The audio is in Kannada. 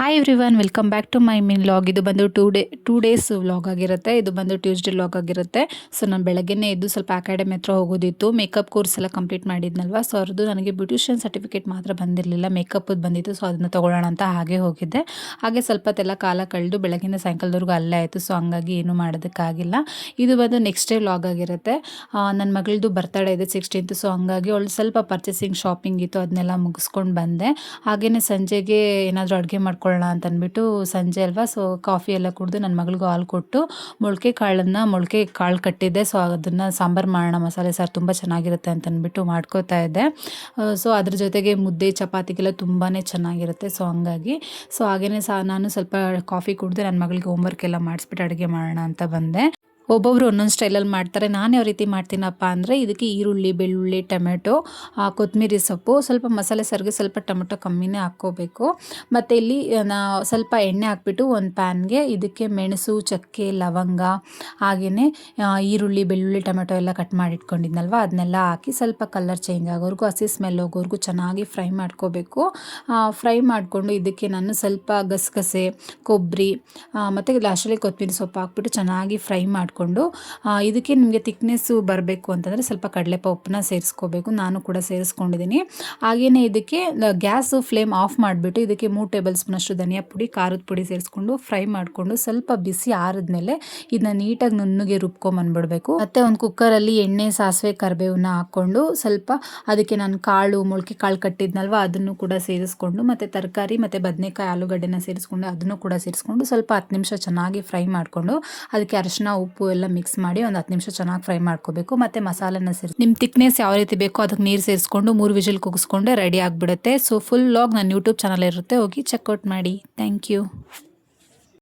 Hi everyone, welcome back to my mini vlog. ಇದು ಬಂದು ಟೂ ಡೇಸ್ ವ್ಲಾಗ್ ಆಗಿರುತ್ತೆ. ಇದು ಬಂದು ಟ್ಯೂಸ್ಡೇ ವ್ಲಾಗ್ ಆಗಿರುತ್ತೆ. ಸೊ ನಾನು ಬೆಳಗ್ಗೆನೇ ಎದ್ದು ಸ್ವಲ್ಪ ಅಕಾಡೆಮಿ ಹತ್ರ ಹೋಗೋದಿತ್ತು. ಮೇಕಪ್ ಕೋರ್ಸ್ ಎಲ್ಲ ಕಂಪ್ಲೀಟ್ ಮಾಡಿದ್ನಲ್ವಾ, ಸೊ ಅವ್ರದ್ದು ನನಗೆ ಬ್ಯೂಟಿಷಿಯನ್ ಸರ್ಟಿಫಿಕೇಟ್ ಮಾತ್ರ ಬಂದಿರಲಿಲ್ಲ, ಮೇಕಪ್ ಬಂದಿತ್ತು. ಸೊ ಅದನ್ನು ತೊಗೊಳ್ಳೋಣ ಅಂತ ಹಾಗೆ ಹೋಗಿದ್ದೆ. ಹಾಗೆ ಸ್ವಲ್ಪ ಹೊತ್ತೆಲ್ಲ ಕಾಲ ಕಳೆದು ಬೆಳಗಿನ ಸಾಯಂಕಾಲದವರೆಗೂ ಅಲ್ಲೇ ಆಯಿತು. ಸೊ ಹಂಗಾಗಿ ಏನೂ ಮಾಡೋದಕ್ಕಾಗಿಲ್ಲ. ಇದು ಬಂದು ನೆಕ್ಸ್ಟ್ ಡೇ ವ್ಲಾಗ್ ಆಗಿರುತ್ತೆ. ನನ್ನ ಮಗಳದು ಬರ್ತಡೇ ಇದೆ 16th. ಸೊ ಹಂಗಾಗಿ ಅವಳು ಸ್ವಲ್ಪ ಪರ್ಚೇಸಿಂಗ್ ಶಾಪಿಂಗ್ ಇತ್ತು, ಅದನ್ನೆಲ್ಲ ಮುಗಿಸ್ಕೊಂಡು ಬಂದೆ. ಹಾಗೆಯೇ ಸಂಜೆಗೆ ಏನಾದರೂ ಅಡುಗೆ ಮಾಡ್ಕೊಳ್ಳೋಣ ಅಂತ ಅಂದ್ಬಿಟ್ಟು, ಸಂಜೆ ಅಲ್ವಾ, ಸೊ ಕಾಫಿ ಎಲ್ಲ ಕುಡಿದು ನನ್ನ ಮಗಳಿಗೂ ಹಾಲು ಕೊಟ್ಟು ಮೊಳಕೆ ಕಾಳು ಕಟ್ಟಿದ್ದೆ. ಸೊ ಅದನ್ನು ಸಾಂಬಾರು ಮಾಡೋಣ, ಮಸಾಲೆ ಸಾರು ತುಂಬ ಚೆನ್ನಾಗಿರುತ್ತೆ ಅಂತ ಅಂದ್ಬಿಟ್ಟು ಮಾಡ್ಕೋತಾ ಇದ್ದೆ. ಸೊ ಅದ್ರ ಜೊತೆಗೆ ಮುದ್ದೆ ಚಪಾತಿಗೆಲ್ಲ ತುಂಬಾ ಚೆನ್ನಾಗಿರುತ್ತೆ. ಸೊ ಹಂಗಾಗಿ ಹಾಗೆಯೇ ನಾನು ಸ್ವಲ್ಪ ಕಾಫಿ ಕುಡಿದು ನನ್ನ ಮಗಳಿಗೆ ಹೋಮ್ವರ್ಕ್ ಎಲ್ಲ ಮಾಡಿಸ್ಬಿಟ್ಟು ಅಡುಗೆ ಮಾಡೋಣ ಅಂತ ಬಂದೆ. ಒಬ್ಬೊಬ್ಬರು ಒಂದೊಂದು ಸ್ಟೈಲಲ್ಲಿ ಮಾಡ್ತಾರೆ. ನಾನು ಯಾವ ರೀತಿ ಮಾಡ್ತೀನಪ್ಪ ಅಂದರೆ, ಇದಕ್ಕೆ ಈರುಳ್ಳಿ, ಬೆಳ್ಳುಳ್ಳಿ, ಟೊಮೆಟೊ, ಕೊತ್ತಂಬರಿ ಸೊಪ್ಪು, ಸ್ವಲ್ಪ ಮಸಾಲೆ ಸಾರಿಗೆ ಸ್ವಲ್ಪ ಟೊಮೆಟೊ ಕಮ್ಮಿನೇ ಹಾಕ್ಕೋಬೇಕು. ಮತ್ತು ಇಲ್ಲಿ ಸ್ವಲ್ಪ ಎಣ್ಣೆ ಹಾಕ್ಬಿಟ್ಟು ಒಂದು ಪ್ಯಾನ್ಗೆ ಇದಕ್ಕೆ ಮೆಣಸು, ಚಕ್ಕೆ, ಲವಂಗ, ಹಾಗೆಯೇ ಈರುಳ್ಳಿ, ಬೆಳ್ಳುಳ್ಳಿ, ಟೊಮೆಟೊ ಎಲ್ಲ ಕಟ್ ಮಾಡಿ ಇಟ್ಕೊಂಡಿದ್ನಲ್ವ, ಅದನ್ನೆಲ್ಲ ಹಾಕಿ ಸ್ವಲ್ಪ ಕಲರ್ ಚೇಂಜ್ ಆಗೋವರೆಗೂ, ಹಸಿ ಸ್ಮೆಲ್ ಹೋಗೋವರೆಗೂ ಚೆನ್ನಾಗಿ ಫ್ರೈ ಮಾಡ್ಕೋಬೇಕು. ಫ್ರೈ ಮಾಡಿಕೊಂಡು ಇದಕ್ಕೆ ನಾನು ಸ್ವಲ್ಪ ಗಸಗಸೆ, ಕೊಬ್ಬರಿ ಮತ್ತು ಲಾಸ್ಟಲ್ಲಿ ಕೊತ್ತಂಬರಿ ಸೊಪ್ಪು ಹಾಕ್ಬಿಟ್ಟು ಚೆನ್ನಾಗಿ ಫ್ರೈ ಮಾಡ್ಕೊಂಡು, ಇದಕ್ಕೆ ನಿಮಗೆ ತಿಕ್ನೆಸ್ಸು ಬರಬೇಕು ಅಂತಂದರೆ ಸ್ವಲ್ಪ ಕಡಲೆಪಪ್ಪನ್ನ ಸೇರಿಸ್ಕೋಬೇಕು. ನಾನು ಕೂಡ ಸೇರಿಸ್ಕೊಂಡಿದ್ದೀನಿ. ಹಾಗೆಯೇ ಇದಕ್ಕೆ ಗ್ಯಾಸು ಫ್ಲೇಮ್ ಆಫ್ ಮಾಡಿಬಿಟ್ಟು ಇದಕ್ಕೆ 3 ಟೇಬಲ್ ಸ್ಪೂನಷ್ಟು ಧನಿಯಾ ಪುಡಿ, ಖಾರದ ಪುಡಿ ಸೇರಿಸ್ಕೊಂಡು ಫ್ರೈ ಮಾಡಿಕೊಂಡು ಸ್ವಲ್ಪ ಬಿಸಿ ಆರಿದ್ಮೇಲೆ ಇದನ್ನ ನೀಟಾಗಿ ನುಣ್ಣಗೆ ರುಬ್ಕೊಂಬಂದ್ಬಿಡಬೇಕು. ಮತ್ತು ಒಂದು ಕುಕ್ಕರಲ್ಲಿ ಎಣ್ಣೆ, ಸಾಸಿವೆ, ಕರಿಬೇವನ್ನ ಹಾಕ್ಕೊಂಡು ಸ್ವಲ್ಪ ಅದಕ್ಕೆ ನಾನು ಮೊಳಕೆ ಕಾಳು ಕಟ್ಟಿದ್ನಲ್ವ, ಅದನ್ನು ಕೂಡ ಸೇರಿಸ್ಕೊಂಡು, ಮತ್ತು ತರಕಾರಿ ಮತ್ತು ಬದನೆಕಾಯಿ, ಆಲೂಗಡ್ಡೆನ ಸೇರಿಸ್ಕೊಂಡು ಅದನ್ನು ಕೂಡ ಸೇರಿಸ್ಕೊಂಡು ಸ್ವಲ್ಪ 10 ನಿಮಿಷ ಚೆನ್ನಾಗಿ ಫ್ರೈ ಮಾಡಿಕೊಂಡು ಅದಕ್ಕೆ ಅರಿಶಿನ, ಉಪ್ಪು ಎಲ್ಲ ಮಿಕ್ಸ್ ಮಾಡಿ ಒಂದು 10 ನಿಮಿಷ ಚೆನ್ನಾಗಿ ಫ್ರೈ ಮಾಡ್ಕೋಬೇಕು. ಮತ್ತು ಮಸಾಲೆನ ನಿಮ್ಮ ತಿಕ್ನೆಸ್ ಯಾವ ರೀತಿ ಬೇಕೋ ಅದಕ್ಕೆ ನೀರು ಸೇರಿಸ್ಕೊಂಡು 3 ವಿಷಲ್ ಕೂಗಿಸ್ಕೊಂಡೆ ರೆಡಿ ಆಗಿಬಿಡುತ್ತೆ. ಸೊ ಫುಲ್ ವ್ಲಾಗ್ ನನ್ನ ಯೂಟ್ಯೂಬ್ ಚಾನಲ್ ಇರುತ್ತೆ, ಹೋಗಿ ಚೆಕ್ಔಟ್ ಮಾಡಿ. Thank you.